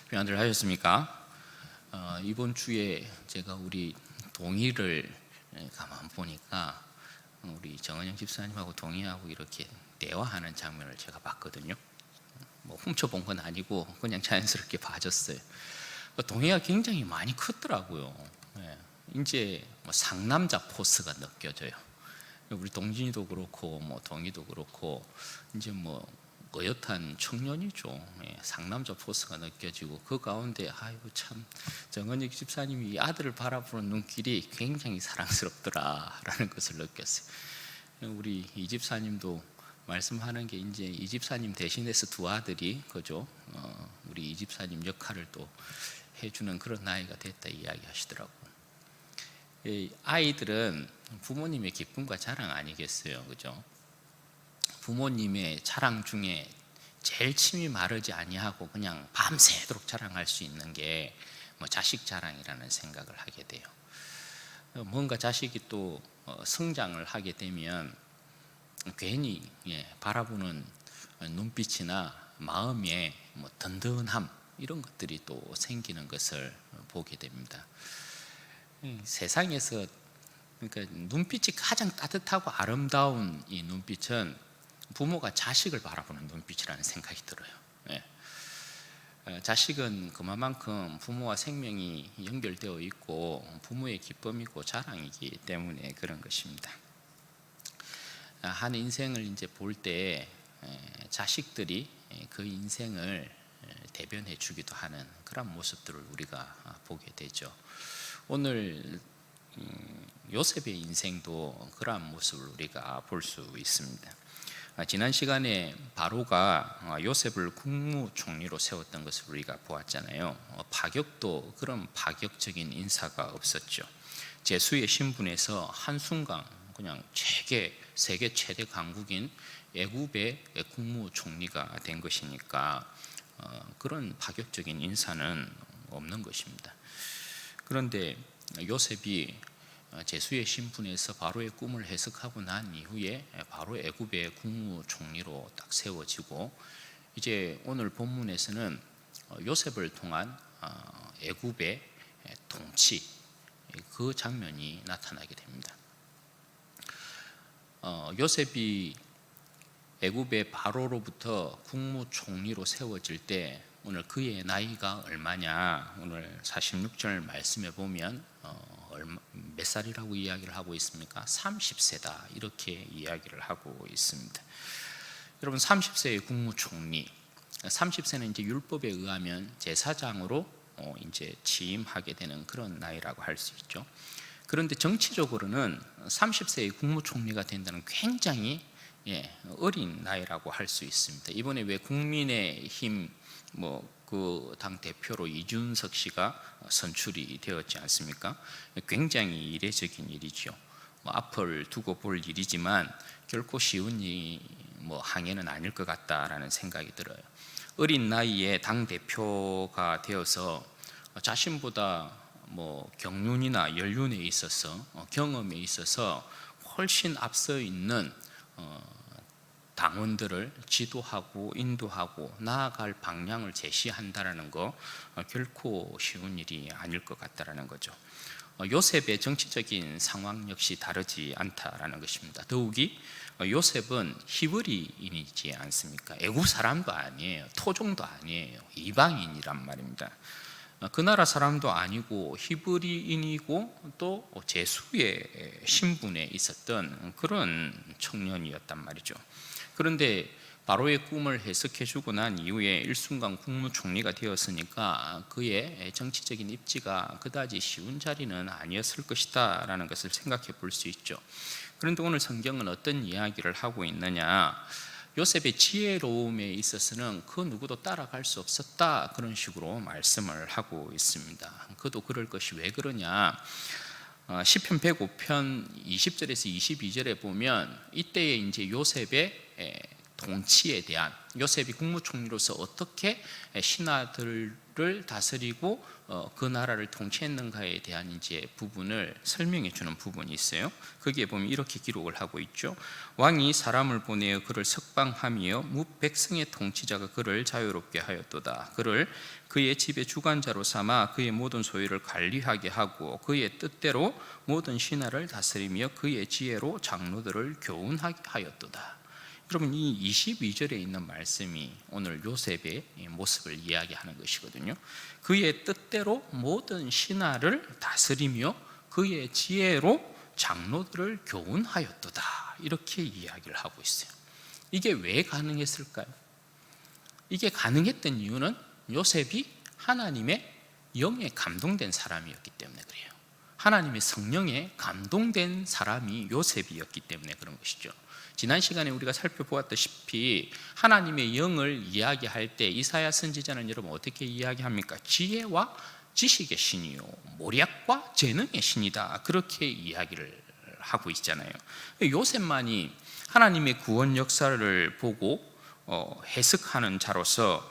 평안들 하셨습니까? 이번 주에 제가 우리 동의를 가만 보니까 우리 정은영 집사님하고 동의하고 이렇게 대화하는 장면을 제가 봤거든요. 뭐 훔쳐본 건 아니고 그냥 자연스럽게 봐줬어요. 동의가 굉장히 많이 컸더라고요. 이제 뭐 상남자 포스가 느껴져요. 우리 동진이도 그렇고 뭐 동의도 그렇고 이제 뭐 어엿한 청년이죠. 상남자 포스가 느껴지고 그 가운데 아이고 참 정은익 집사님이 이 아들을 바라보는 눈길이 굉장히 사랑스럽더라라는 것을 느꼈어요. 우리 이 집사님도 말씀하는 게 이제 이 집사님 대신해서 두 아들이 그죠? 우리 이 집사님 역할을 또 해주는 그런 나이가 됐다 이야기하시더라고요. 아이들은 부모님의 기쁨과 자랑 아니겠어요, 그죠? 부모님의 자랑 중에 제일 침이 마르지 아니하고 그냥 밤새도록 자랑할 수 있는 게 뭐 자식 자랑이라는 생각을 하게 돼요. 뭔가 자식이 또 성장을 하게 되면 괜히 바라보는 눈빛이나 마음에 뭐 든든함 이런 것들이 또 생기는 것을 보게 됩니다. 세상에서 그러니까 눈빛이 가장 따뜻하고 아름다운 이 눈빛은 부모가 자식을 바라보는 눈빛이라는 생각이 들어요. 자식은 그만큼 부모와 생명이 연결되어 있고 부모의 기쁨이고 자랑이기 때문에 그런 것입니다. 한 인생을 이제 볼 때 자식들이 그 인생을 대변해 주기도 하는 그런 모습들을 우리가 보게 되죠. 오늘 요셉의 인생도 그러한 모습을 우리가 볼 수 있습니다. 지난 시간에 바로가 요셉을 국무총리로 세웠던 것을 우리가 보았잖아요. 파격도 그런 파격적인 인사가 없었죠. 제수의 신분에서 한순간 그냥 세계 최대 강국인 애굽의 국무총리가 된 것이니까 그런 파격적인 인사는 없는 것입니다. 그런데 요셉이 제수의 신분에서 바로의 꿈을 해석하고 난 이후에 바로 애굽의 국무총리로 딱 세워지고 이제 오늘 본문에서는 요셉을 통한 애굽의 통치 그 장면이 나타나게 됩니다. 요셉이 애굽의 바로로부터 국무총리로 세워질 때 오늘 그의 나이가 얼마냐, 오늘 46절 말씀에 보면 몇 살이라고 이야기를 하고 있습니까? 30세다 이렇게 이야기를 하고 있습니다. 여러분 30세의 국무총리, 30세는 이제 율법에 의하면 제사장으로 이제 취임하게 되는 그런 나이라고 할 수 있죠. 그런데 정치적으로는 30세의 국무총리가 된다는 굉장히 어린 나이라고 할 수 있습니다. 이번에 왜 국민의힘 그 당 대표로 이준석 씨가 선출이 되었지 않습니까? 굉장히 이례적인 일이죠. 앞을 두고 볼 일이지만 결코 쉬운 항해는 아닐 것 같다라는 생각이 들어요. 어린 나이에 당 대표가 되어서 자신보다 경륜이나 연륜에 있어서 경험에 있어서 훨씬 앞서 있는 당원들을 지도하고 인도하고 나아갈 방향을 제시한다라는 거 결코 쉬운 일이 아닐 것 같다라는 거죠. 요셉의 정치적인 상황 역시 다르지 않다라는 것입니다. 더욱이 요셉은 히브리인이지 않습니까? 애국 사람도 아니에요. 토종도 아니에요. 이방인이란 말입니다. 그 나라 사람도 아니고 히브리인이고 또 제수의 신분에 있었던 그런 청년이었단 말이죠. 그런데 바로의 꿈을 해석해주고 난 이후에 일순간 국무총리가 되었으니까 그의 정치적인 입지가 그다지 쉬운 자리는 아니었을 것이다 라는 것을 생각해 볼 수 있죠. 그런데 오늘 성경은 어떤 이야기를 하고 있느냐, 요셉의 지혜로움에 있어서는 그 누구도 따라갈 수 없었다 그런 식으로 말씀을 하고 있습니다. 그도 그럴 것이 왜 그러냐, 시편 105편 20절에서 22절에 보면 이때에 이제 요셉의 통치에 대한, 요셉이 국무총리로서 어떻게 신하들을 다스리고 그 나라를 통치했는가에 대한 이제 부분을 설명해 주는 부분이 있어요. 거기에 보면 이렇게 기록을 하고 있죠. 왕이 사람을 보내어 그를 석방하며 뭇 백성의 통치자가 그를 자유롭게 하였도다. 그를 그의 집의 주관자로 삼아 그의 모든 소유를 관리하게 하고 그의 뜻대로 모든 신하를 다스리며 그의 지혜로 장로들을 교훈하게 하였도다. 여러분, 이 22절에 있는 말씀이 오늘 요셉의 모습을 이야기하는 것이거든요. 그의 뜻대로 모든 신하를 다스리며 그의 지혜로 장로들을 교훈하였도다. 이렇게 이야기를 하고 있어요. 이게 왜 가능했을까요? 이게 가능했던 이유는 요셉이 하나님의 영에 감동된 사람이었기 때문에 그래요. 하나님의 성령에 감동된 사람이 요셉이었기 때문에 그런 것이죠. 지난 시간에 우리가 살펴보았다시피 하나님의 영을 이야기할 때 이사야 선지자는 여러분 어떻게 이야기합니까? 지혜와 지식의 신이요 모략과 재능의 신이다, 그렇게 이야기를 하고 있잖아요. 요셉만이 하나님의 구원 역사를 보고 해석하는 자로서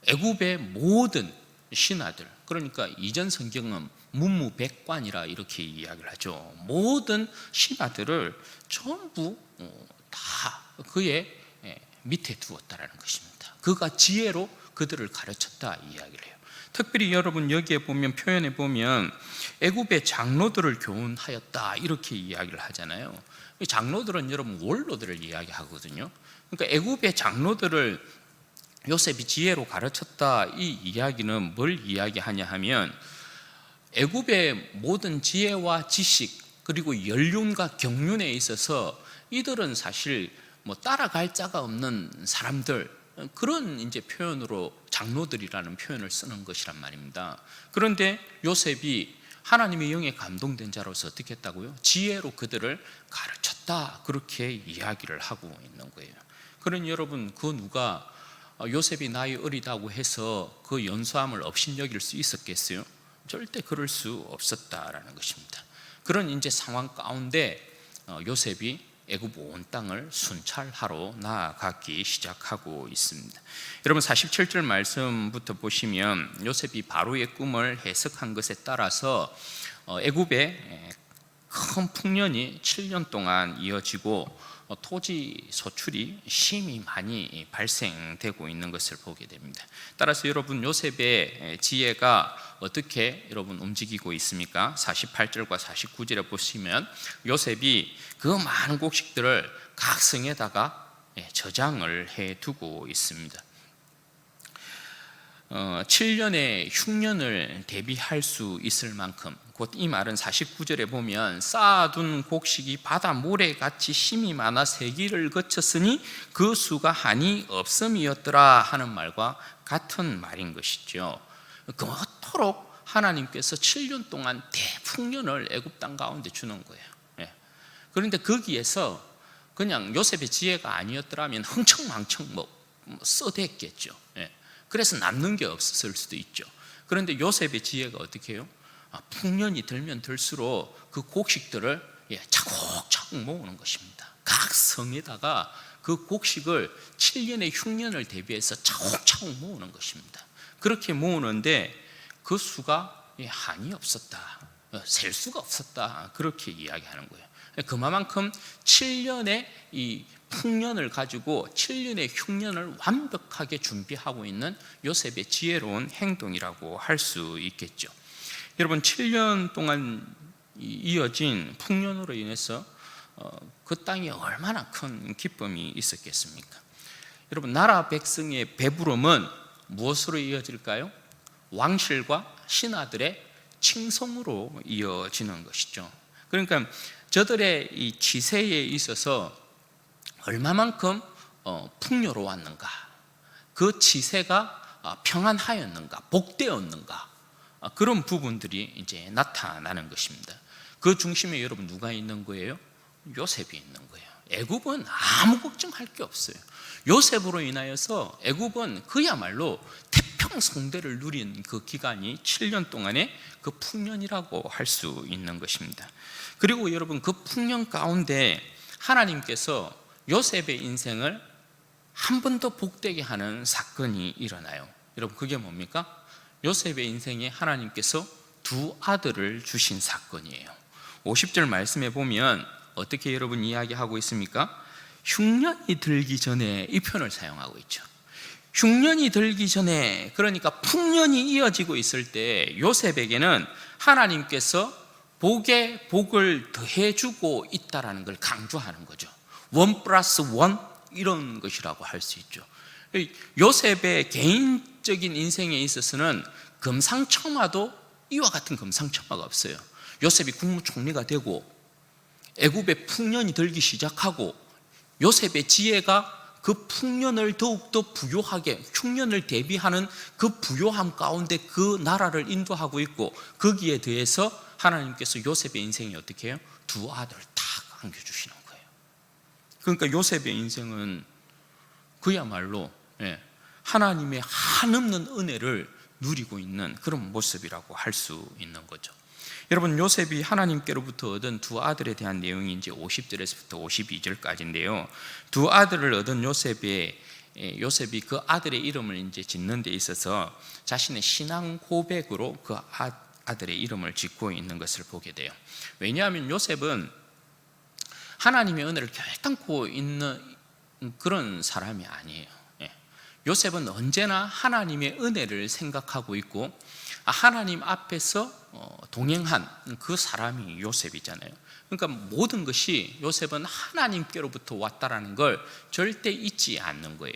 애굽의 모든 신하들, 그러니까 이전 성경은 문무백관이라 이렇게 이야기를 하죠. 모든 신하들을 전부 다 그의 밑에 두었다라는 것입니다. 그가 지혜로 그들을 가르쳤다 이야기를 해요. 특별히 여러분 여기에 보면 표현해 보면 애굽의 장로들을 교훈하였다 이렇게 이야기를 하잖아요. 장로들은 여러분 원로들을 이야기하거든요. 그러니까 애굽의 장로들을 요셉이 지혜로 가르쳤다, 이 이야기는 뭘 이야기하냐 하면 애굽의 모든 지혜와 지식 그리고 연륜과 경륜에 있어서 이들은 사실 따라갈 자가 없는 사람들, 그런 이제 표현으로 장로들이라는 표현을 쓰는 것이란 말입니다. 그런데 요셉이 하나님의 영에 감동된 자로서 어떻게 했다고요? 지혜로 그들을 가르쳤다, 그렇게 이야기를 하고 있는 거예요. 그러니 여러분, 그 누가 요셉이 나이 어리다고 해서 그 연소함을 업신여길 수 있었겠어요? 절대 그럴 수 없었다라는 것입니다. 그런 이제 상황 가운데 요셉이 애굽 온 땅을 순찰하러 나아가기 시작하고 있습니다. 여러분 47절 말씀부터 보시면 요셉이 바로의 꿈을 해석한 것에 따라서 애굽에 큰 풍년이 7년 동안 이어지고 토지 소출이 심히 많이 발생되고 있는 것을 보게 됩니다. 따라서 여러분 요셉의 지혜가 어떻게 여러분 움직이고 있습니까? 48절과 49절에 보시면 요셉이 그 많은 곡식들을 각 성에다가 저장을 해두고 있습니다. 7년의 흉년을 대비할 수 있을 만큼, 곧 이 말은 49절에 보면 쌓아둔 곡식이 바다 모래같이 심이 많아 세기를 거쳤으니 그 수가 한이 없음이었더라 하는 말과 같은 말인 것이죠. 그토록 하나님께서 7년 동안 대풍년을 애굽 땅 가운데 주는 거예요. 그런데 거기에서 그냥 요셉의 지혜가 아니었더라면 흥청망청 써댔겠죠. 그래서 남는 게 없었을 수도 있죠. 그런데 요셉의 지혜가 어떻게 해요? 풍년이 들면 들수록 그 곡식들을 차곡차곡 모으는 것입니다. 각 성에다가 그 곡식을 7년의 흉년을 대비해서 차곡차곡 모으는 것입니다. 그렇게 모으는데 그 수가 한이 없었다, 셀 수가 없었다, 그렇게 이야기하는 거예요. 그만큼 7년의 이 풍년을 가지고 7년의 흉년을 완벽하게 준비하고 있는 요셉의 지혜로운 행동이라고 할 수 있겠죠. 여러분 7년 동안 이어진 풍년으로 인해서 그 땅에 얼마나 큰 기쁨이 있었겠습니까? 여러분 나라 백성의 배부름은 무엇으로 이어질까요? 왕실과 신하들의 칭송으로 이어지는 것이죠. 그러니까 저들의 이 지세에 있어서 얼마만큼 풍요로웠는가, 그 지세가 평안하였는가, 복되었는가, 그런 부분들이 이제 나타나는 것입니다. 그 중심에 여러분 누가 있는 거예요? 요셉이 있는 거예요. 애굽은 아무 걱정할 게 없어요. 요셉으로 인하여서 애굽은 그야말로 태평성대를 누린 그 기간이 7년 동안의 그 풍년이라고 할 수 있는 것입니다. 그리고 여러분 그 풍년 가운데 하나님께서 요셉의 인생을 한 번 더 복되게 하는 사건이 일어나요. 여러분, 그게 뭡니까? 요셉의 인생에 하나님께서 두 아들을 주신 사건이에요. 50절 말씀해 보면 어떻게 여러분 이야기하고 있습니까? 흉년이 들기 전에, 이 표현을 사용하고 있죠. 흉년이 들기 전에, 그러니까 풍년이 이어지고 있을 때 요셉에게는 하나님께서 복에 복을 더해주고 있다는 걸 강조하는 거죠. 1+1 이런 것이라고 할 수 있죠. 요셉의 개인적인 인생에 있어서는 금상첨화도 이와 같은 금상첨화가 없어요. 요셉이 국무총리가 되고 애굽의 풍년이 들기 시작하고 요셉의 지혜가 그 풍년을 더욱더 부요하게, 흉년을 대비하는 그 부요함 가운데 그 나라를 인도하고 있고, 거기에 대해서 하나님께서 요셉의 인생에 어떻게 해요? 두 아들을 다 안겨주시는 거예요. 그러니까 요셉의 인생은 그야말로 하나님의 한없는 은혜를 누리고 있는 그런 모습이라고 할 수 있는 거죠. 여러분, 요셉이 하나님께로부터 얻은 두 아들에 대한 내용이 이제 50절에서부터 52절까지인데요. 두 아들을 얻은 요셉이 그 아들의 이름을 이제 짓는 데 있어서 자신의 신앙 고백으로 그 아들의 이름을 짓고 있는 것을 보게 돼요. 왜냐하면 요셉은 하나님의 은혜를 결단코 있는 그런 사람이 아니에요. 요셉은 언제나 하나님의 은혜를 생각하고 있고 하나님 앞에서 동행한 그 사람이 요셉이잖아요. 그러니까 모든 것이 요셉은 하나님께로부터 왔다라는 걸 절대 잊지 않는 거예요.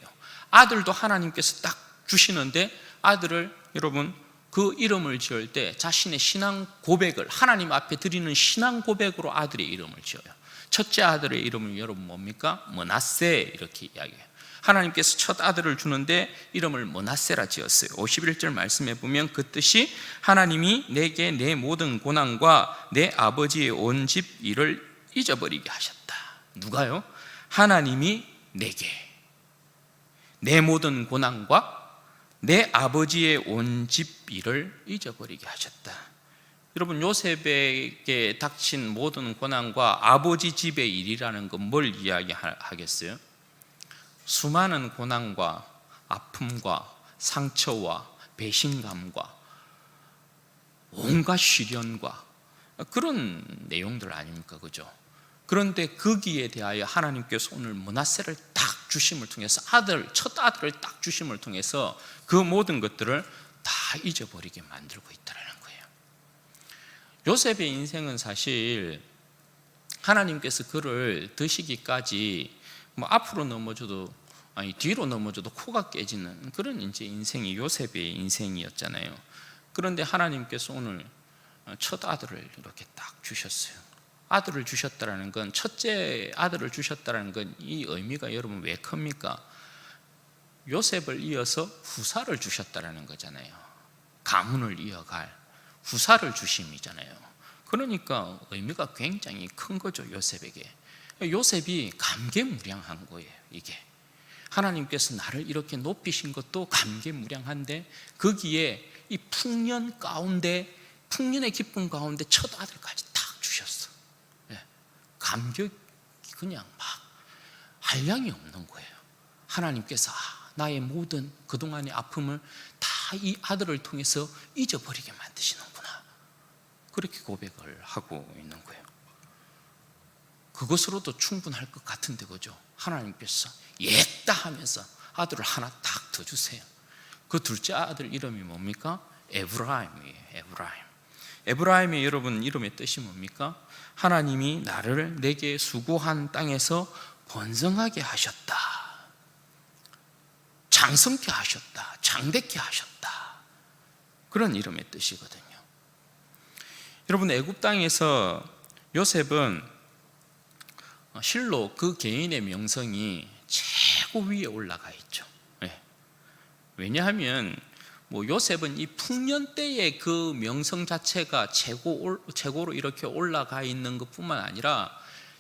아들도 하나님께서 딱 주시는데 아들을 여러분 그 이름을 지을 때 자신의 신앙 고백을 하나님 앞에 드리는 신앙 고백으로 아들의 이름을 지어요. 첫째 아들의 이름은 여러분 뭡니까? 므낫세 이렇게 이야기해요. 하나님께서 첫 아들을 주는데 이름을 므낫세라 지었어요. 51절 말씀해 보면 그 뜻이 하나님이 내게 내 모든 고난과 내 아버지의 온 집 일을 잊어버리게 하셨다. 누가요? 하나님이 내게 내 모든 고난과 내 아버지의 온 집 일을 잊어버리게 하셨다. 여러분, 요셉에게 닥친 모든 고난과 아버지 집의 일이라는 건 뭘 이야기하겠어요? 수많은 고난과 아픔과 상처와 배신감과 온갖 시련과 그런 내용들 아닙니까? 그죠? 그런데 거기에 대하여 하나님께서 오늘 므낫세를 딱 주심을 통해서 첫 아들을 딱 주심을 통해서 그 모든 것들을 다 잊어버리게 만들고 있다는 거예요. 요셉의 인생은 사실 하나님께서 그를 드시기까지 앞으로 넘어져도 뒤로 넘어져도 코가 깨지는 그런 이제 인생이 요셉의 인생이었잖아요. 그런데 하나님께서 오늘 첫 아들을 이렇게 딱 주셨어요. 아들을 주셨다라는 건, 첫째 아들을 주셨다라는 건 이 의미가 여러분 왜 큽니까? 요셉을 이어서 후사를 주셨다라는 거잖아요. 가문을 이어갈 후사를 주심이잖아요. 그러니까 의미가 굉장히 큰 거죠, 요셉에게. 요셉이 감개무량한 거예요. 이게 하나님께서 나를 이렇게 높이신 것도 감개무량한데 거기에 이 풍년 가운데, 풍년의 기쁨 가운데 첫 아들까지 딱 주셨어. 감격이 그냥 막 한량이 없는 거예요. 하나님께서 나의 모든 그동안의 아픔을 다 이 아들을 통해서 잊어버리게 만드시는구나, 그렇게 고백을 하고 있는 거예요. 그것으로도 충분할 것 같은데, 그죠? 하나님께서 옛다 하면서 아들을 하나 딱 더 주세요. 그 둘째 아들 이름이 뭡니까? 에브라임이에요. 에브라임의 여러분 이름의 뜻이 뭡니까? 하나님이 나를 내게 수고한 땅에서 번성하게 하셨다, 장성케 하셨다, 장대케 하셨다, 그런 이름의 뜻이거든요. 여러분, 애굽 땅에서 요셉은 실로 그 개인의 명성이 최고 위에 올라가 있죠. 왜냐하면 요셉은 이 풍년 때의 그 명성 자체가 최고로 이렇게 올라가 있는 것뿐만 아니라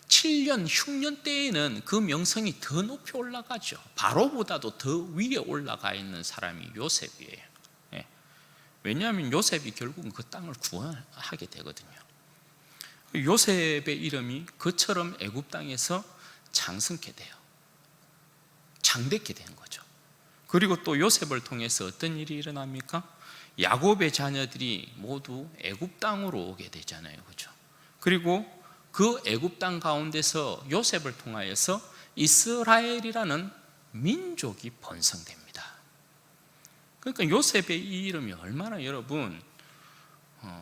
7년 흉년 때에는 그 명성이 더 높이 올라가죠. 바로보다도 더 위에 올라가 있는 사람이 요셉이에요. 왜냐하면 요셉이 결국은 그 땅을 구원하게 되거든요. 요셉의 이름이 그처럼 애굽 땅에서 장성케 돼요. 장됐게 된 거죠. 그리고 또 요셉을 통해서 어떤 일이 일어납니까? 야곱의 자녀들이 모두 애굽 땅으로 오게 되잖아요, 그렇죠? 그리고 그 애굽 땅 가운데서 요셉을 통하여서 이스라엘이라는 민족이 번성됩니다. 그러니까 요셉의 이 이름이 얼마나 여러분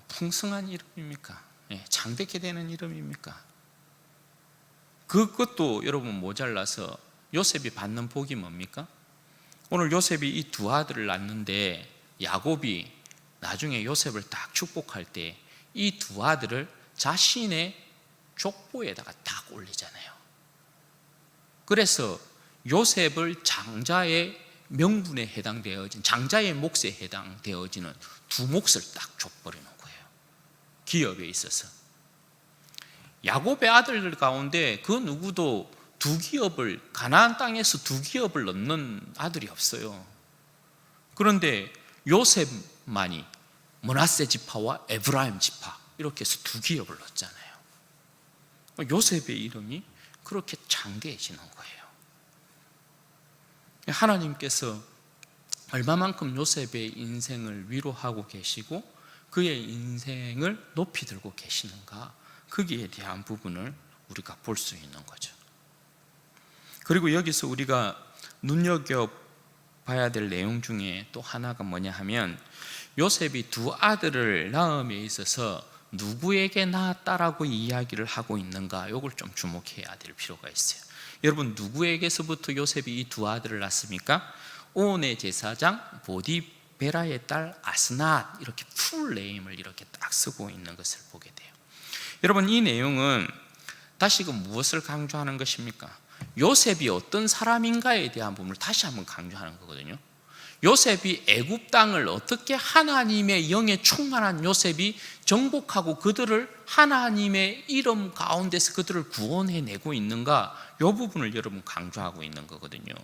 풍성한 이름입니까? 장되게 되는 이름입니까? 그것도 여러분 모자라서 요셉이 받는 복이 뭡니까? 오늘 요셉이 이 두 아들을 낳는데 야곱이 나중에 요셉을 딱 축복할 때 이 두 아들을 자신의 족보에다가 딱 올리잖아요. 그래서 요셉을 장자의 명분에 해당되어진, 장자의 몫에 해당되어지는 두 몫을 딱 줘버리는 거예요. 기업에 있어서. 야곱의 아들들 가운데 그 누구도 두 기업을, 가나안 땅에서 두 기업을 넣는 아들이 없어요. 그런데 요셉만이 므낫세 지파와 에브라임 지파 이렇게 해서 두 기업을 넣었잖아요. 요셉의 이름이 그렇게 장대해지는 거예요. 하나님께서 얼마만큼 요셉의 인생을 위로하고 계시고 그의 인생을 높이 들고 계시는가, 거기에 대한 부분을 우리가 볼 수 있는 거죠. 그리고 여기서 우리가 눈여겨봐야 될 내용 중에 또 하나가 뭐냐 하면, 요셉이 두 아들을 낳음에 있어서 누구에게 낳았다라고 이야기를 하고 있는가, 이걸 좀 주목해야 될 필요가 있어요. 여러분, 누구에게서부터 요셉이 이 두 아들을 낳습니까? 온의 제사장 보디베라의 딸 아스낫, 이렇게 풀 네임을 이렇게 딱 쓰고 있는 것을 보게 돼요. 여러분, 이 내용은 다시금 무엇을 강조하는 것입니까? 요셉이 어떤 사람인가에 대한 부분을 다시 한번 강조하는 거거든요. 요셉이 애굽 땅을 어떻게 하나님의 영에 충만한 요셉이 정복하고 그들을 하나님의 이름 가운데서 그들을 구원해내고 있는가, 이 부분을 여러분 강조하고 있는 거거든요.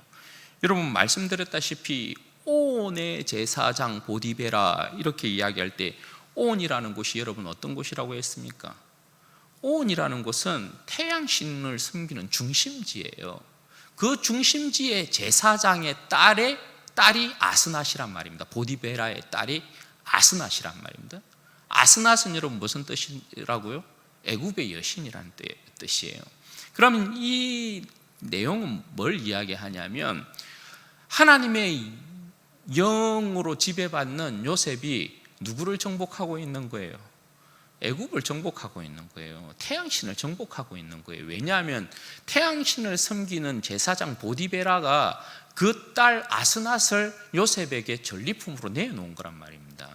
여러분, 말씀드렸다시피 온의 제사장 보디베라 이렇게 이야기할 때 온이라는 곳이 여러분 어떤 곳이라고 했습니까? 온이라는 곳은 태양신을 섬기는 중심지예요. 그 중심지의 제사장의 딸이 아스낫이란 말입니다. 보디베라의 딸이 아스낫이란 말입니다. 아스낫은 여러분 무슨 뜻이라고요? 애굽의 여신이라는 뜻이에요. 그러면 이 내용은 뭘 이야기하냐면, 하나님의 영으로 지배받는 요셉이 누구를 정복하고 있는 거예요? 애굽을 정복하고 있는 거예요. 태양신을 정복하고 있는 거예요. 왜냐하면 태양신을 섬기는 제사장 보디베라가 그 딸 아스낫을 요셉에게 전리품으로 내놓은 거란 말입니다.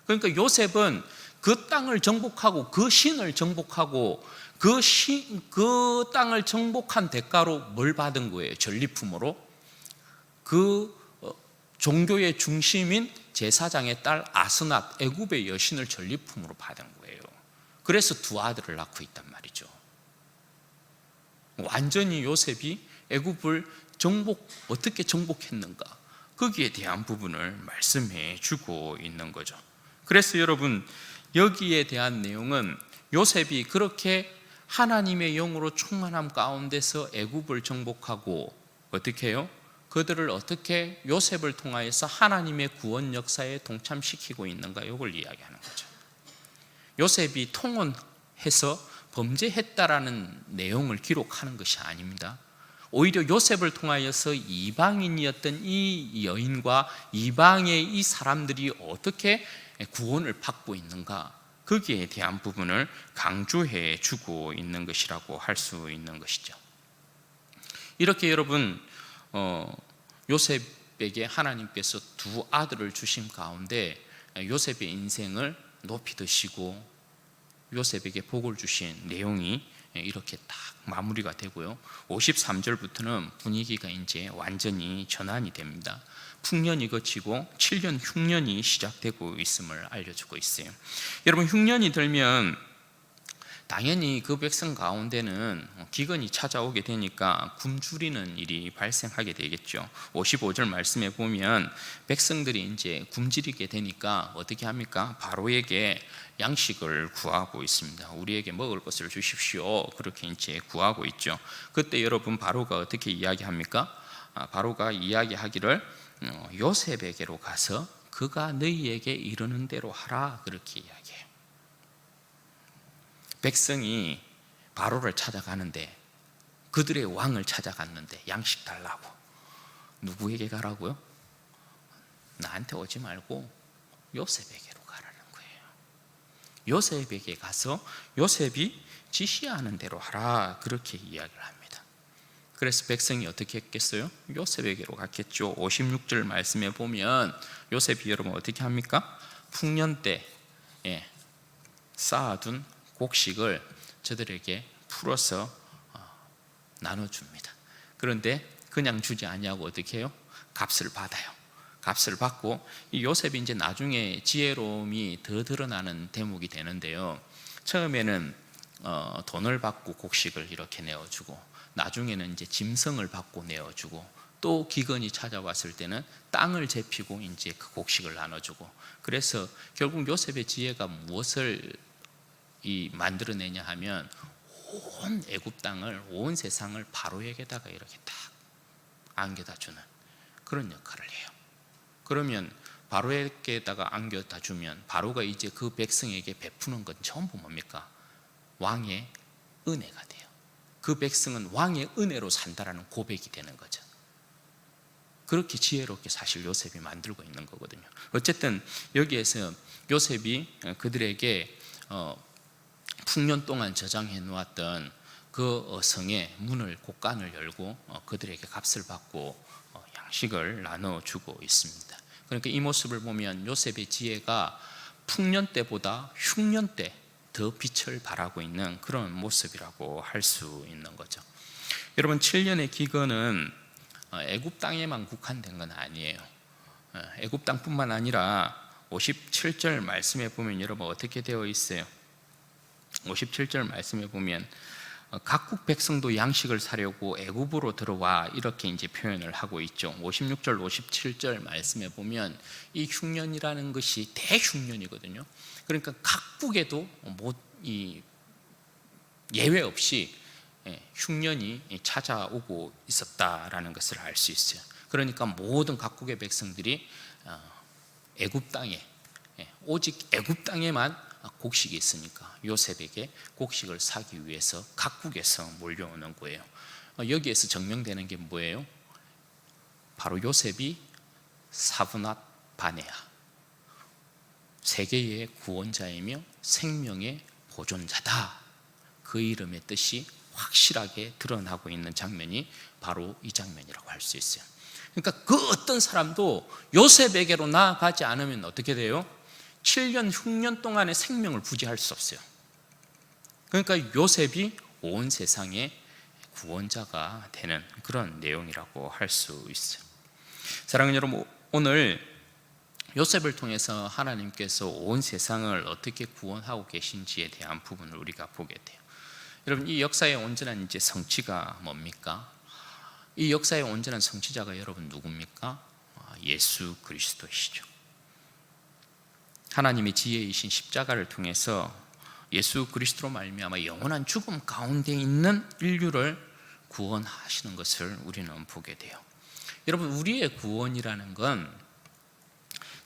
그러니까 요셉은 그 땅을 정복하고 그 신을 정복하고 그 땅을 정복한 대가로 뭘 받은 거예요? 전리품으로 그 종교의 중심인 제사장의 딸 아스낫, 애굽의 여신을 전리품으로 받은 거예요. 그래서 두 아들을 낳고 있단 말이죠. 완전히 요셉이 애굽을 어떻게 정복했는가, 거기에 대한 부분을 말씀해 주고 있는 거죠. 그래서 여러분, 여기에 대한 내용은 요셉이 그렇게 하나님의 영으로 충만함 가운데서 애굽을 정복하고 어떻게 해요? 그들을 어떻게 요셉을 통하여서 하나님의 구원 역사에 동참시키고 있는가, 이걸 이야기하는 거죠. 요셉이 통혼해서 범죄했다라는 내용을 기록하는 것이 아닙니다. 오히려 요셉을 통하여서 이방인이었던 이 여인과 이방의 이 사람들이 어떻게 구원을 받고 있는가, 거기에 대한 부분을 강조해 주고 있는 것이라고 할 수 있는 것이죠. 이렇게 여러분, 요셉에게 하나님께서 두 아들을 주신 가운데 요셉의 인생을 높이 드시고 요셉에게 복을 주신 내용이 이렇게 딱 마무리가 되고요. 53절부터는 분위기가 이제 완전히 전환이 됩니다. 풍년이 거치고 7년 흉년이 시작되고 있음을 알려주고 있어요. 여러분, 흉년이 들면 당연히 그 백성 가운데는 기근이 찾아오게 되니까 굶주리는 일이 발생하게 되겠죠. 55절 말씀에 보면 백성들이 이제 굶주리게 되니까 어떻게 합니까? 바로에게 양식을 구하고 있습니다. 우리에게 먹을 것을 주십시오. 그렇게 이제 구하고 있죠. 그때 여러분, 바로가 어떻게 이야기합니까? 바로가 이야기하기를 요셉에게로 가서 그가 너희에게 이르는 대로 하라, 그렇게 이야기해요. 백성이 바로를 찾아가는데, 그들의 왕을 찾아갔는데 양식 달라고. 누구에게 가라고요? 나한테 오지 말고 요셉에게로 가라는 거예요. 요셉에게 가서 요셉이 지시하는 대로 하라, 그렇게 이야기를 합니다. 그래서 백성이 어떻게 했겠어요? 요셉에게로 갔겠죠. 56절 말씀에 보면 요셉이 여러분 어떻게 합니까? 풍년 때 쌓아둔 곡식을 저들에게 풀어서 나눠줍니다. 그런데 그냥 주지 아니하고 어떻게 해요? 값을 받아요. 값을 받고, 이 요셉이 이제 나중에 지혜로움이 더 드러나는 대목이 되는데요. 처음에는 돈을 받고 곡식을 이렇게 내어주고, 나중에는 이제 짐승을 받고 내어주고, 또 기근이 찾아왔을 때는 땅을 재피고 이제 그 곡식을 나눠주고. 그래서 결국 요셉의 지혜가 무엇을 만들어내냐 하면, 온 애굽 땅을, 온 세상을 바로에게다가 이렇게 딱 안겨다 주는 그런 역할을 해요. 그러면 바로에게다가 안겨다 주면 바로가 이제 그 백성에게 베푸는 건 전부 뭡니까? 왕의 은혜가 돼요. 그 백성은 왕의 은혜로 산다라는 고백이 되는 거죠. 그렇게 지혜롭게 사실 요셉이 만들고 있는 거거든요. 어쨌든 여기에서 요셉이 그들에게 풍년 동안 저장해 놓았던 그 성의 문을, 곳간을 열고 그들에게 값을 받고 양식을 나눠주고 있습니다. 그러니까 이 모습을 보면 요셉의 지혜가 풍년 때보다 흉년 때 더 빛을 발하고 있는 그런 모습이라고 할 수 있는 거죠. 여러분, 7년의 기근은 애굽 땅에만 국한된 건 아니에요. 애굽 땅뿐만 아니라 57절 말씀에 보면 여러분 어떻게 되어 있어요? 57절 말씀에 보면 각국 백성도 양식을 사려고 애굽으로 들어와, 이렇게 이제 표현을 하고 있죠. 56절, 57절 말씀에 보면 이 흉년이라는 것이 대흉년이거든요. 그러니까 각국에도 예외 없이 흉년이 찾아오고 있었다라는 것을 알 수 있어요. 그러니까 모든 각국의 백성들이 애굽 땅에, 오직 애굽 땅에만 곡식이 있으니까 요셉에게 곡식을 사기 위해서 각국에서 몰려오는 거예요. 여기에서 증명되는 게 뭐예요? 바로 요셉이 사브낫 바네아, 세계의 구원자이며 생명의 보존자다, 그 이름의 뜻이 확실하게 드러나고 있는 장면이 바로 이 장면이라고 할 수 있어요. 그러니까 그 어떤 사람도 요셉에게로 나아가지 않으면 어떻게 돼요? 7년 흉년 동안의 생명을 부지할 수 없어요. 그러니까 요셉이 온 세상의 구원자가 되는 그런 내용이라고 할 수 있어요. 사랑하는 여러분, 오늘 요셉을 통해서 하나님께서 온 세상을 어떻게 구원하고 계신지에 대한 부분을 우리가 보게 돼요. 여러분, 이 역사의 온전한 이제 성취가 뭡니까? 이 역사의 온전한 성취자가 여러분 누굽니까? 예수 그리스도이시죠. 하나님의 지혜이신 십자가를 통해서 예수 그리스도로 말미암아 영원한 죽음 가운데 있는 인류를 구원하시는 것을 우리는 보게 돼요. 여러분, 우리의 구원이라는 건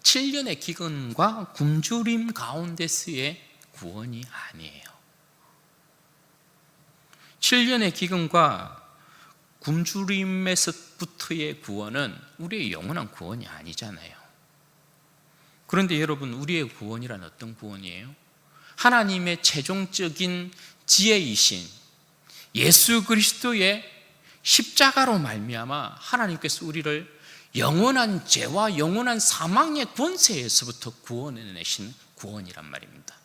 7년의 기근과 굶주림 가운데서의 구원이 아니에요. 7년의 기근과 굶주림에서부터의 구원은 우리의 영원한 구원이 아니잖아요. 그런데 여러분, 우리의 구원이란 어떤 구원이에요? 하나님의 최종적인 지혜이신 예수 그리스도의 십자가로 말미암아 하나님께서 우리를 영원한 죄와 영원한 사망의 권세에서부터 구원해내신 구원이란 말입니다.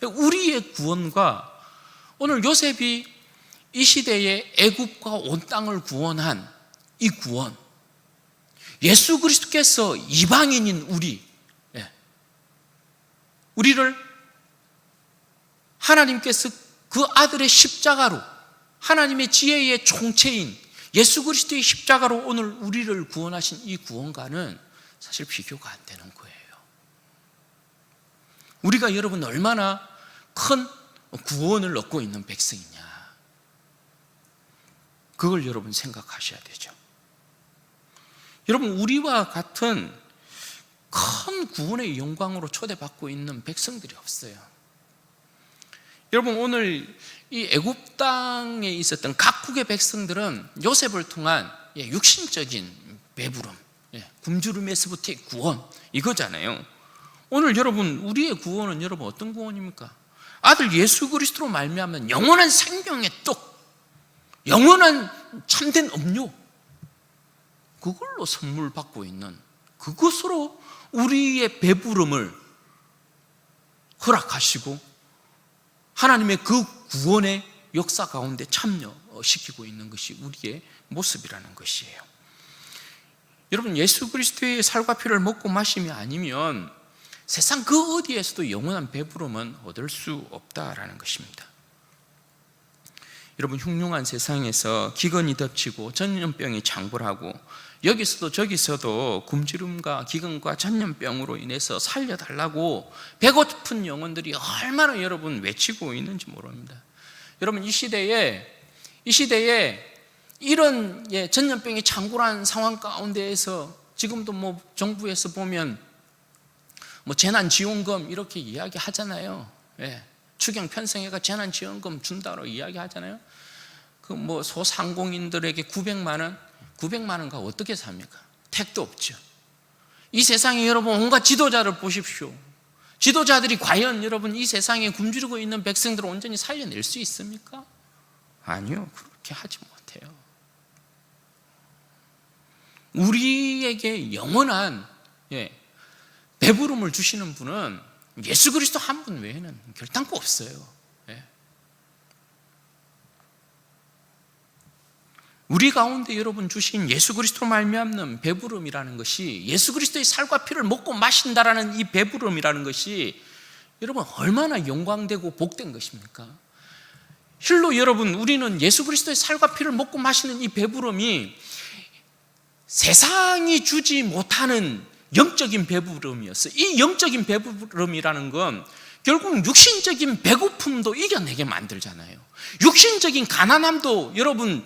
우리의 구원과 오늘 요셉이 이 시대에 애굽과 온 땅을 구원한 이 구원, 예수 그리스도께서 이방인인 우리를 하나님께서 그 아들의 십자가로, 하나님의 지혜의 총체인 예수 그리스도의 십자가로 오늘 우리를 구원하신 이 구원과는 사실 비교가 안 되는 거예요. 우리가 여러분 얼마나 큰 구원을 얻고 있는 백성이냐. 그걸 여러분 생각하셔야 되죠. 여러분, 우리와 같은 큰 구원의 영광으로 초대받고 있는 백성들이 없어요. 여러분, 오늘 이 애굽 땅에 있었던 각국의 백성들은 요셉을 통한 육신적인 배부름, 굶주림에서부터의 구원, 이거잖아요. 오늘 여러분, 우리의 구원은 여러분 어떤 구원입니까? 아들 예수 그리스도로 말미암는 영원한 생명의 떡, 영원한 참된 음료, 그걸로 선물 받고 있는, 그것으로 우리의 배부름을 허락하시고 하나님의 그 구원의 역사 가운데 참여시키고 있는 것이 우리의 모습이라는 것이에요. 여러분, 예수 그리스도의 살과 피를 먹고 마심이 아니면 세상 그 어디에서도 영원한 배부름은 얻을 수 없다라는 것입니다. 여러분, 흉흉한 세상에서 기근이 덮치고 전염병이 창궐하고 여기서도 저기서도 굶주림과 기근과 전염병으로 인해서 살려달라고 배고픈 영혼들이 얼마나 여러분 외치고 있는지 모릅니다. 여러분, 이 시대에 이런 전염병이 창궐한 상황 가운데에서 지금도 정부에서 보면 재난지원금 이렇게 이야기하잖아요. 추경 편성회가 재난지원금 준다고 이야기하잖아요. 그 소상공인들에게 900만 원가 어떻게 삽니까? 택도 없죠. 이 세상에 여러분 온갖 지도자를 보십시오. 지도자들이 과연 여러분 이 세상에 굶주리고 있는 백성들을 온전히 살려낼 수 있습니까? 아니요, 그렇게 하지 못해요. 우리에게 영원한 배부름을 주시는 분은 예수 그리스도 한 분 외에는 결단코 없어요. 우리 가운데 여러분 주신 예수 그리스도로 말미암는 배부름이라는 것이, 예수 그리스도의 살과 피를 먹고 마신다라는 이 배부름이라는 것이 여러분 얼마나 영광되고 복된 것입니까? 실로 여러분, 우리는 예수 그리스도의 살과 피를 먹고 마시는 이 배부름이 세상이 주지 못하는 영적인 배부름이었어요. 이 영적인 배부름이라는 건 결국 육신적인 배고픔도 이겨내게 만들잖아요. 육신적인 가난함도 여러분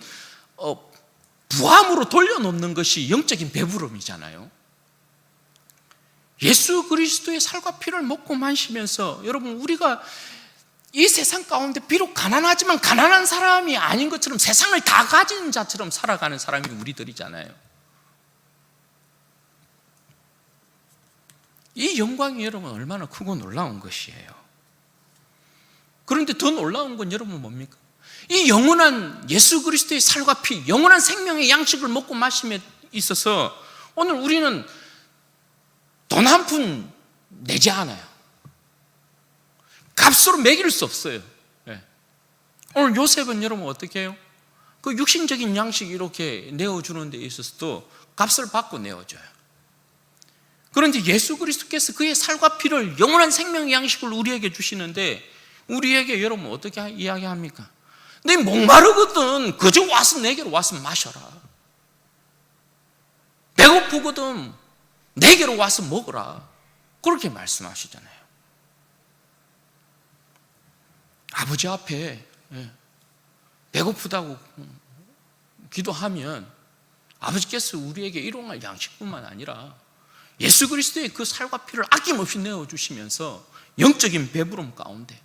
부함으로 돌려놓는 것이 영적인 배부름이잖아요. 예수 그리스도의 살과 피를 먹고 마시면서 여러분, 우리가 이 세상 가운데 비록 가난하지만 가난한 사람이 아닌 것처럼 세상을 다 가진 자처럼 살아가는 사람이 우리들이잖아요. 이 영광이 여러분 얼마나 크고 놀라운 것이에요. 그런데 더 놀라운 건 여러분 뭡니까? 이 영원한 예수 그리스도의 살과 피, 영원한 생명의 양식을 먹고 마심에 있어서 오늘 우리는 돈 한 푼 내지 않아요. 값으로 매길 수 없어요. 오늘 요셉은 여러분 어떻게 해요? 그 육신적인 양식 이렇게 내어주는 데 있어서도 값을 받고 내어줘요. 그런데 예수 그리스도께서 그의 살과 피를, 영원한 생명의 양식을 우리에게 주시는데 우리에게 여러분 어떻게 이야기합니까? 내 목마르거든 그저 와서 내게로 와서 마셔라. 배고프거든 내게로 와서 먹어라. 그렇게 말씀하시잖아요. 아버지 앞에 배고프다고 기도하면 아버지께서 우리에게 일용할 양식뿐만 아니라 예수 그리스도의 그 살과 피를 아낌없이 내어주시면서 영적인 배부름 가운데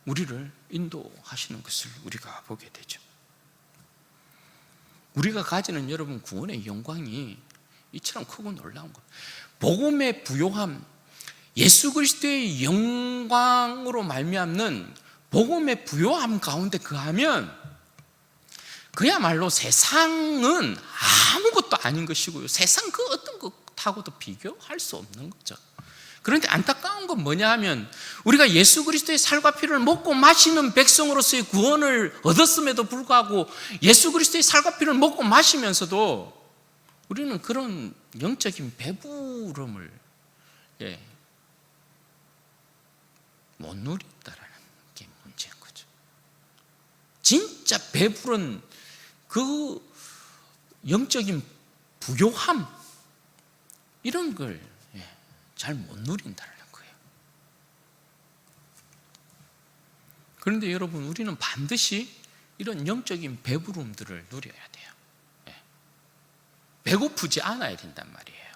우리를 인도하시는 것을 우리가 보게 되죠. 우리가 가지는 여러분 구원의 영광이 이처럼 크고 놀라운 것, 복음의 부요함, 예수 그리스도의 영광으로 말미암는 복음의 부요함 가운데 거하면 그야말로 세상은 아무것도 아닌 것이고요, 세상 그 어떤 것하고도 비교할 수 없는 거죠. 그런데 안타까운 건 뭐냐 하면 우리가 예수 그리스도의 살과 피를 먹고 마시는 백성으로서의 구원을 얻었음에도 불구하고 예수 그리스도의 살과 피를 먹고 마시면서도 우리는 그런 영적인 배부름을 못 누린다라는 게 문제인 거죠. 진짜 배부른 그 영적인 부요함, 이런 걸 잘 못 누린다는 거예요. 그런데 여러분, 우리는 반드시 이런 영적인 배부름들을 누려야 돼요. 배고프지 않아야 된단 말이에요.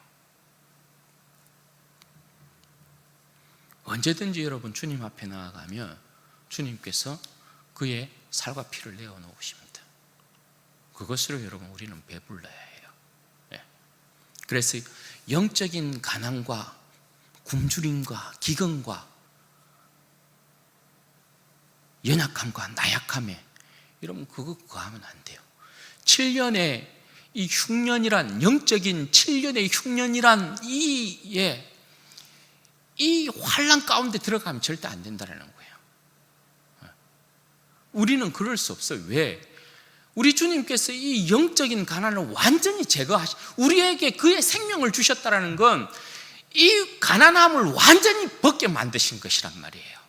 언제든지 여러분 주님 앞에 나아가면 주님께서 그의 살과 피를 내어 놓으십니다. 그것으로 여러분 우리는 배불러야 해요. 그래서 영적인 가난과 굶주림과 기근과 연약함과 나약함에 여러분 그거 하면 안 돼요. 7년의 이 흉년이란, 영적인 7년의 흉년이란 이 환난 가운데 들어가면 절대 안 된다는 거예요. 우리는 그럴 수 없어요. 왜? 우리 주님께서 이 영적인 가난을 완전히 우리에게 그의 생명을 주셨다는 건 이 가난함을 완전히 벗게 만드신 것이란 말이에요.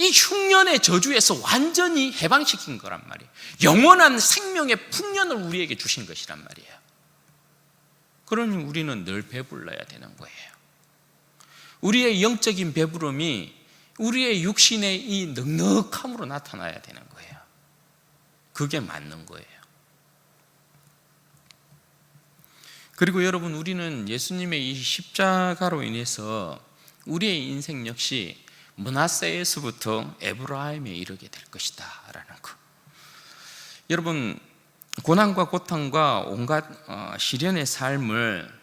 이 흉년의 저주에서 완전히 해방시킨 거란 말이에요. 영원한 생명의 풍년을 우리에게 주신 것이란 말이에요. 그러니 우리는 늘 배불러야 되는 거예요. 우리의 영적인 배부름이 우리의 육신의 이 넉넉함으로 나타나야 되는 거예요. 그게 맞는 거예요. 그리고 여러분, 우리는 예수님의 이 십자가로 인해서 우리의 인생 역시 므낫세에서부터 에브라임에 이르게 될 것이다 라는 거. 여러분, 고난과 고통과 온갖 시련의 삶을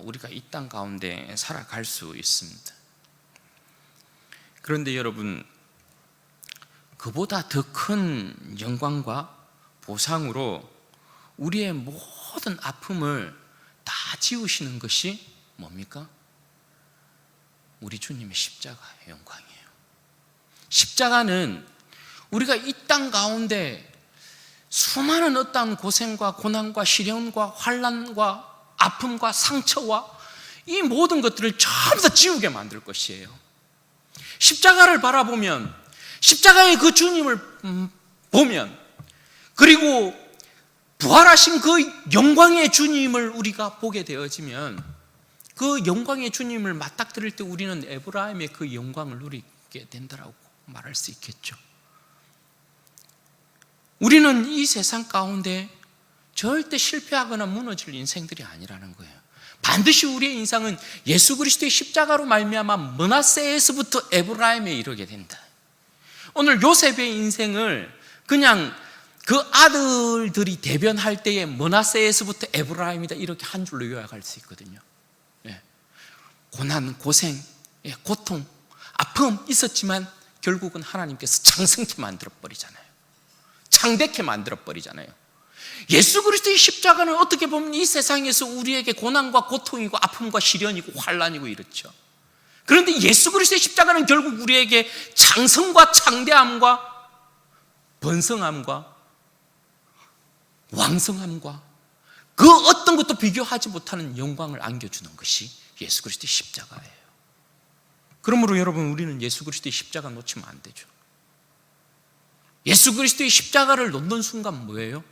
우리가 이 땅 가운데 살아갈 수 있습니다. 그런데 여러분, 그보다 더 큰 영광과 보상으로 우리의 모든 아픔을 다 지우시는 것이 뭡니까? 우리 주님의 십자가의 영광이에요. 십자가는 우리가 이 땅 가운데 수많은 어떠한 고생과 고난과 시련과 환난과 아픔과 상처와 이 모든 것들을 전부 다 지우게 만들 것이에요. 십자가를 바라보면, 십자가의 그 주님을 보면, 그리고 부활하신 그 영광의 주님을 우리가 보게 되어지면, 그 영광의 주님을 맞닥뜨릴 때 우리는 에브라임의 그 영광을 누리게 된다라고 말할 수 있겠죠. 우리는 이 세상 가운데 절대 실패하거나 무너질 인생들이 아니라는 거예요. 반드시 우리의 인생은 예수 그리스도의 십자가로 말미암아 므낫세에서부터 에브라임에 이르게 된다. 오늘 요셉의 인생을 그냥 그 아들들이 대변할 때에 므낫세에서부터 에브라임이다 이렇게 한 줄로 요약할 수 있거든요. 고난, 고생, 고통, 아픔 있었지만 결국은 하나님께서 장성케 만들어버리잖아요. 창대케 만들어버리잖아요. 예수 그리스도의 십자가는 어떻게 보면 이 세상에서 우리에게 고난과 고통이고 아픔과 시련이고 환난이고 이렇죠. 그런데 예수 그리스도의 십자가는 결국 우리에게 장성과 창대함과 번성함과 왕성함과 그 어떤 것도 비교하지 못하는 영광을 안겨주는 것이 예수 그리스도의 십자가예요. 그러므로 여러분, 우리는 예수 그리스도의 십자가 놓치면 안 되죠. 예수 그리스도의 십자가를 놓는 순간 뭐예요?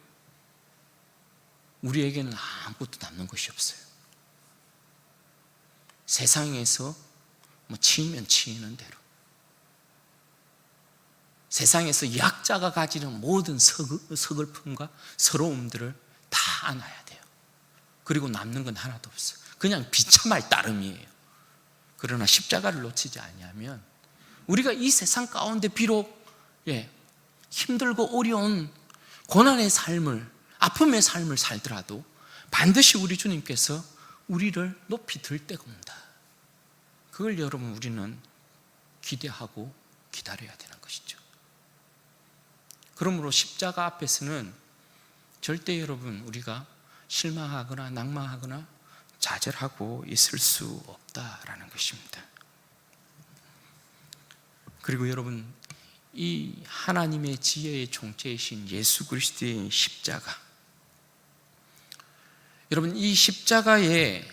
우리에게는 아무것도 남는 것이 없어요. 세상에서 치이면 치이는 대로, 세상에서 약자가 가지는 모든 서글픔과 서러움들을 다 안아야 돼요. 그리고 남는 건 하나도 없어요. 그냥 비참할 따름이에요. 그러나 십자가를 놓치지 아니하면 우리가 이 세상 가운데 비록 힘들고 어려운 고난의 삶을, 아픔의 삶을 살더라도 반드시 우리 주님께서 우리를 높이 들 때가 온다. 그걸 여러분, 우리는 기대하고 기다려야 되는 것이죠. 그러므로 십자가 앞에서는 절대 여러분, 우리가 실망하거나 낭망하거나 좌절하고 있을 수 없다라는 것입니다. 그리고 여러분, 이 하나님의 지혜의 총체이신 예수 그리스도의 십자가, 여러분, 이 십자가의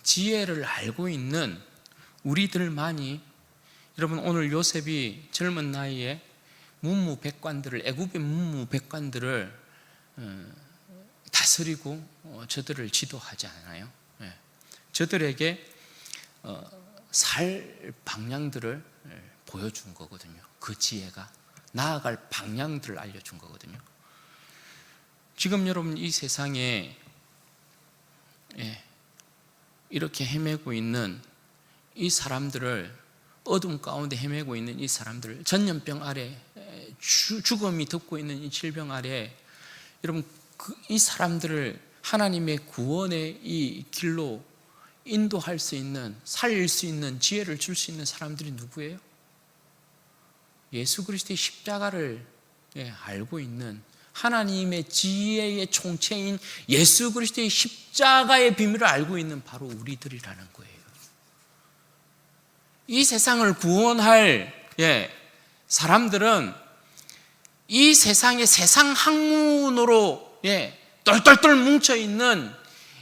지혜를 알고 있는 우리들만이, 여러분, 오늘 요셉이 젊은 나이에 문무백관들을, 애굽의 문무백관들을 다스리고 저들을 지도하지 않아요. 저들에게 살 방향들을 보여준 거거든요. 그 지혜가 나아갈 방향들을 알려준 거거든요. 지금 여러분 이 세상에 이렇게 헤매고 있는 이 사람들을, 어둠 가운데 헤매고 있는 이 사람들을, 전염병 아래, 죽음이 덮고 있는 이 질병 아래, 여러분 이 사람들을 하나님의 구원의 이 길로 인도할 수 있는, 살릴 수 있는 지혜를 줄 수 있는 사람들이 누구예요? 예수 그리스도의 십자가를 알고 있는, 하나님의 지혜의 총체인 예수 그리스도의 십자가의 비밀을 알고 있는 바로 우리들이라는 거예요. 이 세상을 구원할 사람들은 이 세상의 세상 학문으로 똘똘똘 뭉쳐있는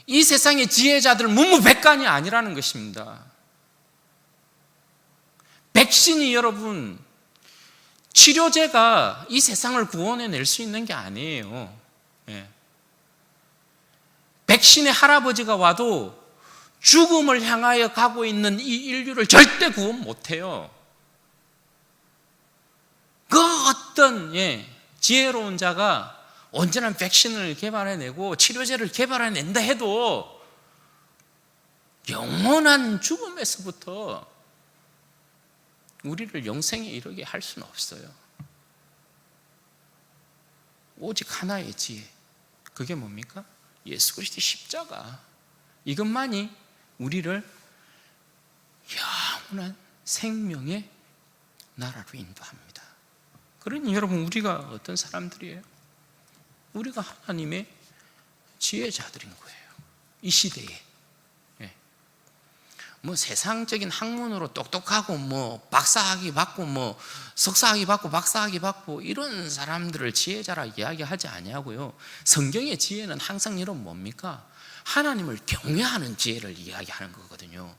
이 세상의 지혜자들 문무백관이 아니라는 것입니다. 백신이 여러분, 치료제가 이 세상을 구원해낼 수 있는 게 아니에요. 백신의 할아버지가 와도 죽음을 향하여 가고 있는 이 인류를 절대 구원 못해요. 그 어떤 지혜로운 자가 언제나 백신을 개발해내고 치료제를 개발해낸다 해도 영원한 죽음에서부터 우리를 영생에 이르게 할 수는 없어요. 오직 하나의 지혜, 그게 뭡니까? 예수 그리스도의 십자가. 이것만이 우리를 영원한 생명의 나라로 인도합니다. 그러니 여러분, 우리가 어떤 사람들이에요? 우리가 하나님의 지혜자들인 거예요. 이 시대에. 뭐 세상적인 학문으로 똑똑하고 뭐 박사학위 받고 뭐 석사학위 받고 박사학위 받고 이런 사람들을 지혜자라 이야기하지 아니하고요. 성경의 지혜는 항상 여러분 뭡니까? 하나님을 경외하는 지혜를 이야기하는 거거든요.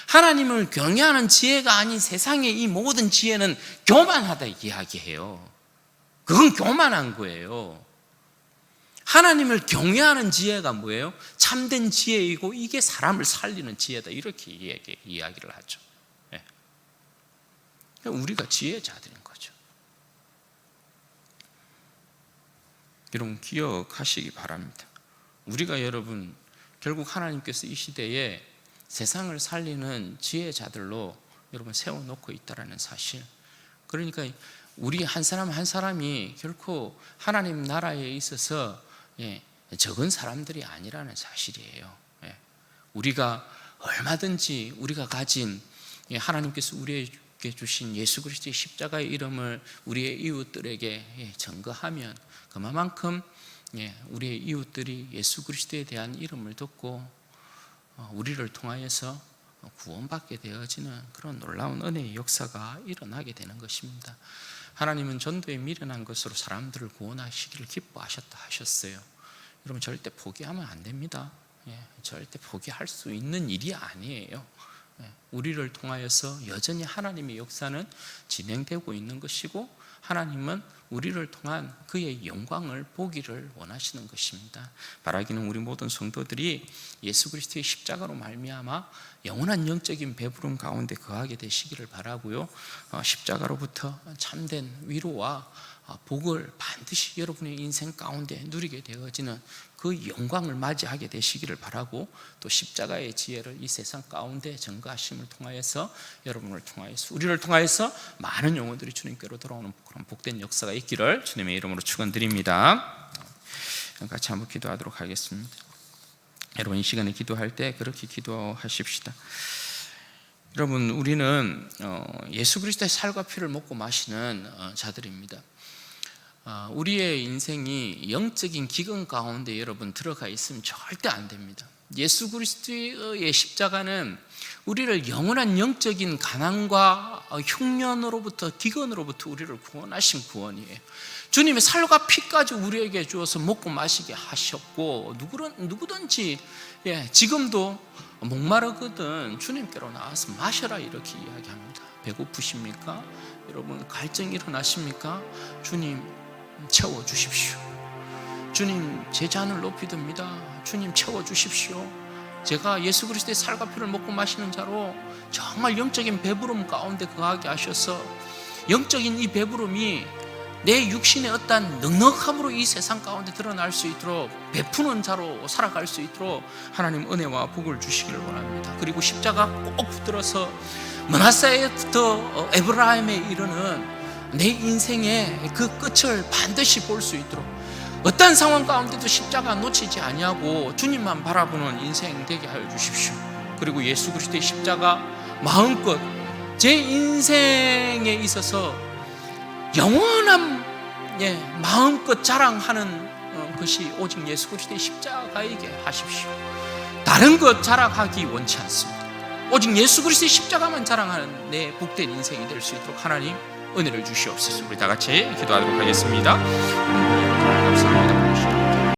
하나님을 경외하는 지혜가 아닌 세상의 이 모든 지혜는 교만하다 이야기해요. 그건 교만한 거예요. 하나님을 경외하는 지혜가 뭐예요? 참된 지혜이고 이게 사람을 살리는 지혜다, 이렇게 이야기를 하죠. 우리가 지혜자들인 거죠. 여러분 기억하시기 바랍니다. 우리가 여러분 결국 하나님께서 이 시대에 세상을 살리는 지혜자들로 여러분 세워놓고 있다는 사실. 그러니까 우리 한 사람 한 사람이 결코 하나님 나라에 있어서 적은 사람들이 아니라는 사실이에요. 우리가 얼마든지 우리가 가진 하나님께서 우리에게 주신 예수 그리스도의 십자가의 이름을 우리의 이웃들에게 전거하면 그만큼 우리의 이웃들이 예수 그리스도에 대한 이름을 듣고 우리를 통하여서 구원받게 되어지는 그런 놀라운 은혜의 역사가 일어나게 되는 것입니다. 하나님은 전도에 미련한 것으로 사람들을 구원하시기를 기뻐하셨다 하셨어요. 여러분 절대 포기하면 안 됩니다. 절대 포기할 수 있는 일이 아니에요. 우리를 통하여서 여전히 하나님의 역사는 진행되고 있는 것이고, 하나님은 우리를 통한 그의 영광을 보기를 원하시는 것입니다. 바라기는 우리 모든 성도들이 예수 그리스도의 십자가로 말미암아 영원한 영적인 배부름 가운데 거하게 되시기를 바라고요. 십자가로부터 참된 위로와 복을 반드시 여러분의 인생 가운데 누리게 되어지는 그 영광을 맞이하게 되시기를 바라고, 또 십자가의 지혜를 이 세상 가운데 전가하심을 통하여서 여러분을 통하여서 우리를 통하여서 많은 영혼들이 주님께로 돌아오는 그런 복된 역사가 있기를 주님의 이름으로 축원드립니다. 같이 한번 기도하도록 하겠습니다. 여러분 이 시간에 기도할 때 그렇게 기도하십시다. 여러분 우리는 예수 그리스도의 살과 피를 먹고 마시는 자들입니다. 우리의 인생이 영적인 기근 가운데 여러분 들어가 있으면 절대 안 됩니다. 예수 그리스도의 십자가는 우리를 영원한 영적인 가난과 흉년으로부터, 기근으로부터 우리를 구원하신 구원이에요. 주님의 살과 피까지 우리에게 주어서 먹고 마시게 하셨고, 누구든지 지금도 목마르거든 주님께로 나와서 마셔라 이렇게 이야기합니다. 배고프십니까? 여러분 갈증 일어나십니까? 주님 채워주십시오. 주님 제 잔을 높이 듭니다. 주님 채워주십시오. 제가 예수 그리스도의 살과 피를 먹고 마시는 자로 정말 영적인 배부름 가운데 거하게 하셔서 영적인 이 배부름이 내 육신의 어떤 넉넉함으로 이 세상 가운데 드러날 수 있도록 베푸는 자로 살아갈 수 있도록 하나님 은혜와 복을 주시기를 원합니다. 그리고 십자가 꼭 붙들어서 머나세부터 에브라임에 이르는 내 인생의 그 끝을 반드시 볼 수 있도록 어떤 상황 가운데도 십자가 놓치지 아니하고 주님만 바라보는 인생 되게 하여 주십시오. 그리고 예수 그리스도의 십자가 마음껏 제 인생에 있어서 영원한 마음껏 자랑하는 것이 오직 예수 그리스도의 십자가이게 하십시오. 다른 것 자랑하기 원치 않습니다. 오직 예수 그리스도의 십자가만 자랑하는 내 복된 인생이 될 수 있도록 하나님 은혜를 주시옵소서. 우리 다 같이 기도하도록 하겠습니다.